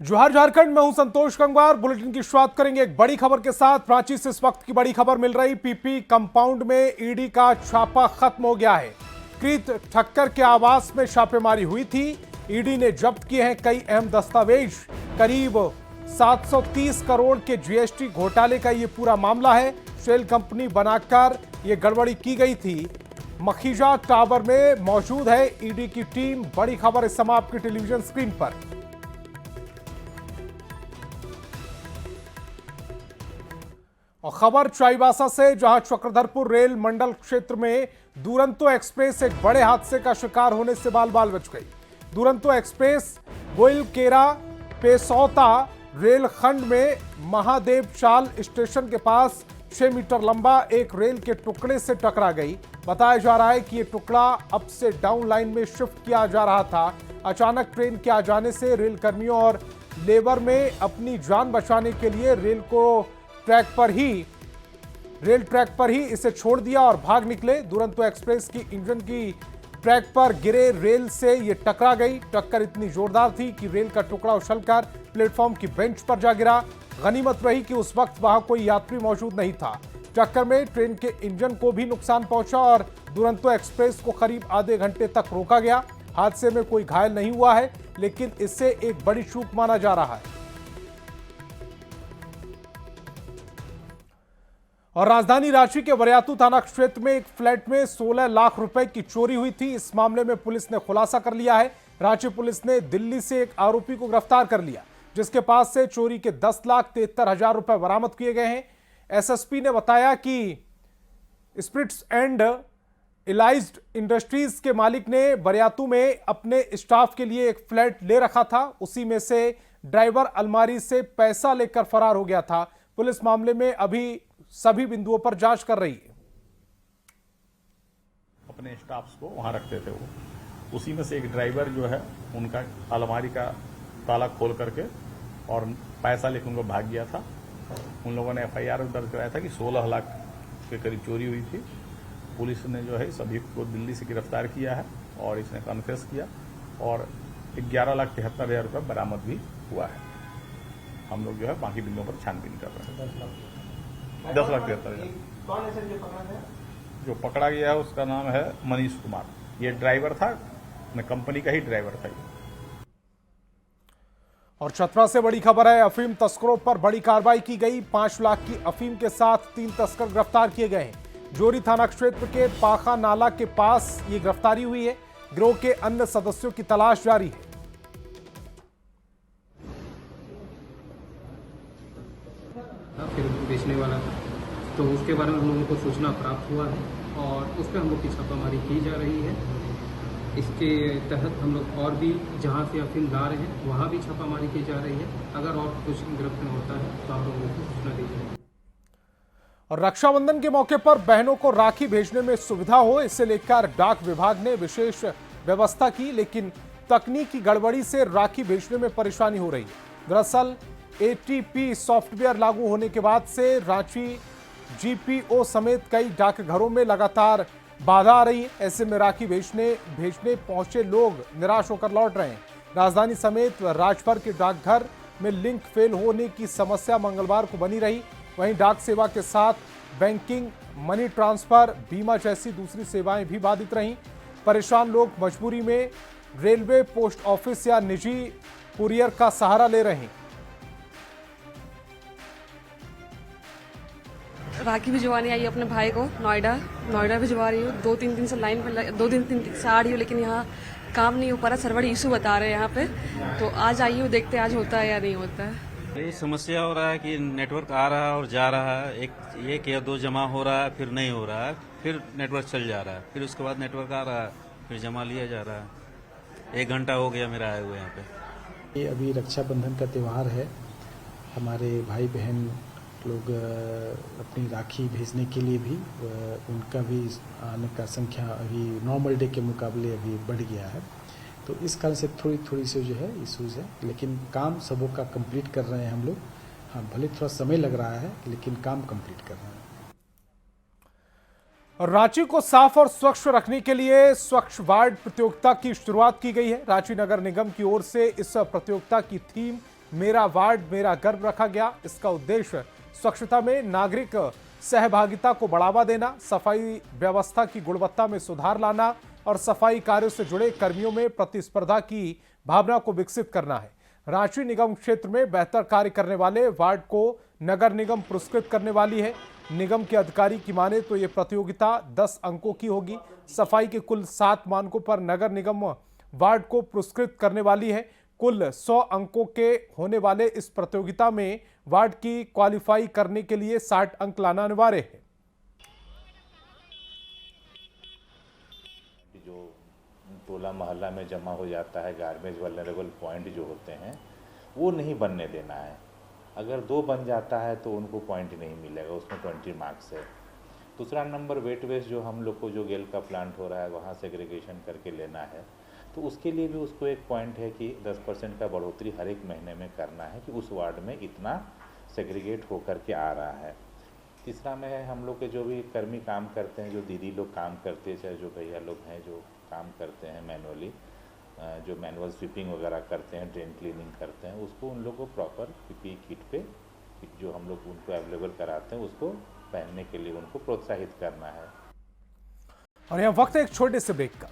जोहार झारखंड में हूं संतोष गंगवार। बुलेटिन की शुरुआत करेंगे एक बड़ी खबर के साथ। रांची से इस वक्त की बड़ी खबर मिल रही। पीपी कंपाउंड में ईडी का छापा खत्म हो गया है। कृत ठक्कर के आवास में छापेमारी हुई थी। ईडी ने जब्त किए हैं कई अहम दस्तावेज। करीब 730 करोड़ के जीएसटी घोटाले का ये पूरा मामला है। शेल कंपनी बनाकर ये गड़बड़ी की गई थी। मखीजा टावर में मौजूद है ईडी की टीम। बड़ी खबर इस समय आपकी टेलीविजन स्क्रीन पर। और खबर चाईबासा से, जहां चक्रधरपुर रेल मंडल क्षेत्र में दुरंतो एक्सप्रेस एक बड़े हादसे का शिकार होने से बाल बाल बच गई। दुरंतो एक्सप्रेस गोइलकेरा पेसौता रेल खंड में महादेव चाल स्टेशन के पास 6 मीटर लंबा एक रेल के टुकड़े से टकरा गई। बताया जा रहा है कि यह टुकड़ा अप से डाउन लाइन में शिफ्ट किया जा रहा था। अचानक ट्रेन के आ जाने से रेल कर्मियों और लेबर में अपनी जान बचाने के लिए रेल ट्रैक पर ही इसे छोड़ दिया और भाग निकले। दुरंतो एक्सप्रेस की इंजन की ट्रैक पर गिरे रेल से यह टकरा गई। टक्कर इतनी जोरदार थी कि रेल का टुकड़ा उछलकर प्लेटफॉर्म की बेंच पर जा गिरा। गनीमत रही कि उस वक्त वहां कोई यात्री मौजूद नहीं था। टक्कर में ट्रेन के इंजन को भी नुकसान पहुंचा और दुरंतो एक्सप्रेस को करीब आधे घंटे तक रोका गया। हादसे में कोई घायल नहीं हुआ है, लेकिन इससे एक बड़ी चूक माना जा रहा है। और राजधानी रांची के वरियातू थाना क्षेत्र में एक फ्लैट में 16 लाख रुपए की चोरी हुई थी। इस मामले में पुलिस ने खुलासा कर लिया है। रांची पुलिस ने दिल्ली से एक आरोपी को गिरफ्तार कर लिया, जिसके पास से चोरी के 10,73,000 रुपए बरामद किए गए हैं। एसएसपी ने बताया कि स्पिरिट्स एंड इलाइज्ड इंडस्ट्रीज के मालिक ने वरियातू में अपने स्टाफ के लिए एक फ्लैट ले रखा था। उसी में से ड्राइवर अलमारी से पैसा लेकर फरार हो गया था। पुलिस मामले में अभी सभी बिंदुओं पर जांच कर रही है। अपने स्टाफ्स को वहां रखते थे वो। उसी में से एक ड्राइवर जो है उनका अलमारी का ताला खोल करके और पैसा लेकर उनको भाग गया था। उन लोगों ने एफआईआर दर्ज कराया था कि 16 लाख के करीब चोरी हुई थी। पुलिस ने जो है सभी को दिल्ली से गिरफ्तार किया है और इसने कन्फेस किया और 11,73,000 रुपये बरामद भी हुआ है। हम लोग जो है बाकी बिंदुओं पर छानबीन कर रहे हैं। 10,73,000। कौन है सर जो पकड़ा गया? जो पकड़ा गया है उसका नाम है मनीष कुमार। ये ड्राइवर था, कंपनी का ही ड्राइवर था ये। और छतरा से बड़ी खबर है। अफीम तस्करों पर बड़ी कार्रवाई की गई। 5 लाख की अफीम के साथ 3 तस्कर गिरफ्तार किए गए हैं। जोरी थाना क्षेत्र के पाखा नाला के पास ये गिरफ्तारी हुई है। गिरोह के अन्य सदस्यों की तलाश जारी है। फिर बेचने वाला था, तो उसके बारे में हम लोगों को सूचना प्राप्त हुआ है और उस पर हम लोग की छापामारी की जा रही है। इसके तहत हम लोग और भी जहां से अफीम ला रहे हैं वहां भी छापामारी की जा रही है। अगर और कुछ गिरफ्त में होता है तो आप लोगों को सूचना दी जाएगी। और रक्षाबंधन के मौके पर बहनों को राखी भेजने में सुविधा हो, इसे लेकर डाक विभाग ने विशेष व्यवस्था की, लेकिन तकनीकी गड़बड़ी से राखी भेजने में परेशानी हो रही है। दरअसल एटीपी सॉफ्टवेयर लागू होने के बाद से रांची जीपीओ समेत कई डाकघरों में लगातार बाधा आ रही है। ऐसे में राखी भेजने पहुंचे लोग निराश होकर लौट रहे हैं। राजधानी समेत राज्यभर के डाकघर में लिंक फेल होने की समस्या मंगलवार को बनी रही। वहीं डाक सेवा के साथ बैंकिंग, मनी ट्रांसफर, बीमा जैसी दूसरी सेवाएं भी बाधित रहीं। परेशान लोग मजबूरी में रेलवे, पोस्ट ऑफिस या निजी कुरियर का सहारा ले रहे हैं। राखी भिजवाने आई अपने भाई को नोएडा भिजवा रही हूँ। 2-3 दिन से लाइन पर 2 दिन से आ रही हूँ, लेकिन यहाँ काम नहीं हो पा रहा। सर्वर इशू बता रहे हैं यहाँ पे, तो आज आई हूँ, देखते आज होता है या नहीं होता है। ये समस्या हो रहा है कि नेटवर्क आ रहा है और जा रहा है। एक या दो जमा हो रहा है, फिर नहीं हो रहा है, फिर नेटवर्क चल जा रहा है, फिर उसके बाद नेटवर्क आ रहा है, फिर जमा लिया जा रहा है। 1 घंटा हो गया मेरा आए हुए यहाँ पे। ये अभी रक्षाबंधन का त्यौहार है। हमारे भाई बहन लोग अपनी राखी भेजने के लिए भी उनका भी आने का संख्या अभी नॉर्मल डे के मुकाबले अभी बढ़ गया है। तो इस कारण से थोड़ी सी जो है इशूज़ है, लेकिन काम सबों का कंप्लीट कर रहे हैं हम लोग। हाँ, भले थोड़ा समय लग रहा है, लेकिन काम कंप्लीट कर रहे हैं। और रांची को साफ और स्वच्छ रखने के लिए स्वच्छ वार्ड प्रतियोगिता की शुरुआत की गई है। रांची नगर निगम की ओर से इस प्रतियोगिता की थीम मेरा वार्ड मेरा गर्व रखा गया। इसका उद्देश्य स्वच्छता में नागरिक सहभागिता को बढ़ावा देना, सफाई व्यवस्था की गुणवत्ता में सुधार लाना और सफाई कार्यों से जुड़े कर्मियों में प्रतिस्पर्धा की भावना को विकसित करना है। रांची निगम क्षेत्र में बेहतर कार्य करने वाले वार्ड को नगर निगम पुरस्कृत करने वाली है। निगम के अधिकारी की माने तो ये प्रतियोगिता 10 अंकों की होगी। सफाई के कुल 7 मानकों पर नगर निगम वार्ड को पुरस्कृत करने वाली है। कुल 100 अंकों के होने वाले इस प्रतियोगिता में वार्ड की क्वालिफाई करने के लिए 60 अंक लाना अनिवार्य है। जो टोला मोहल्ला में जमा हो जाता है, गार्बेज वल्नरेबल पॉइंट जो होते हैं वो नहीं बनने देना है। अगर 2 बन जाता है तो उनको पॉइंट नहीं मिलेगा, उसमें 20 मार्क्स है। दूसरा नंबर वेट वेस्ट जो हम लोग को जो गेल का प्लांट हो रहा है वहाँ सेग्रीगेशन करके लेना है, तो उसके लिए भी उसको एक पॉइंट है कि 10% का बढ़ोतरी हर एक महीने में करना है कि उस वार्ड में इतना सेग्रीगेट होकर के आ रहा है। तीसरा में है हम लोग के जो भी कर्मी काम करते हैं, जो दीदी लोग काम करते हैं, चाहे जो भैया लोग हैं जो काम करते हैं मैनुअली, जो मैनुअल स्वीपिंग वगैरह करते हैं, ड्रेन क्लीनिंग करते हैं, उसको उन लोगों को प्रॉपर पीपीई किट पे जो हम लोग उनको अवेलेबल कराते हैं उसको पहनने के लिए उनको प्रोत्साहित करना है। और यहाँ वक्त है एक छोटे से ब्रेक का।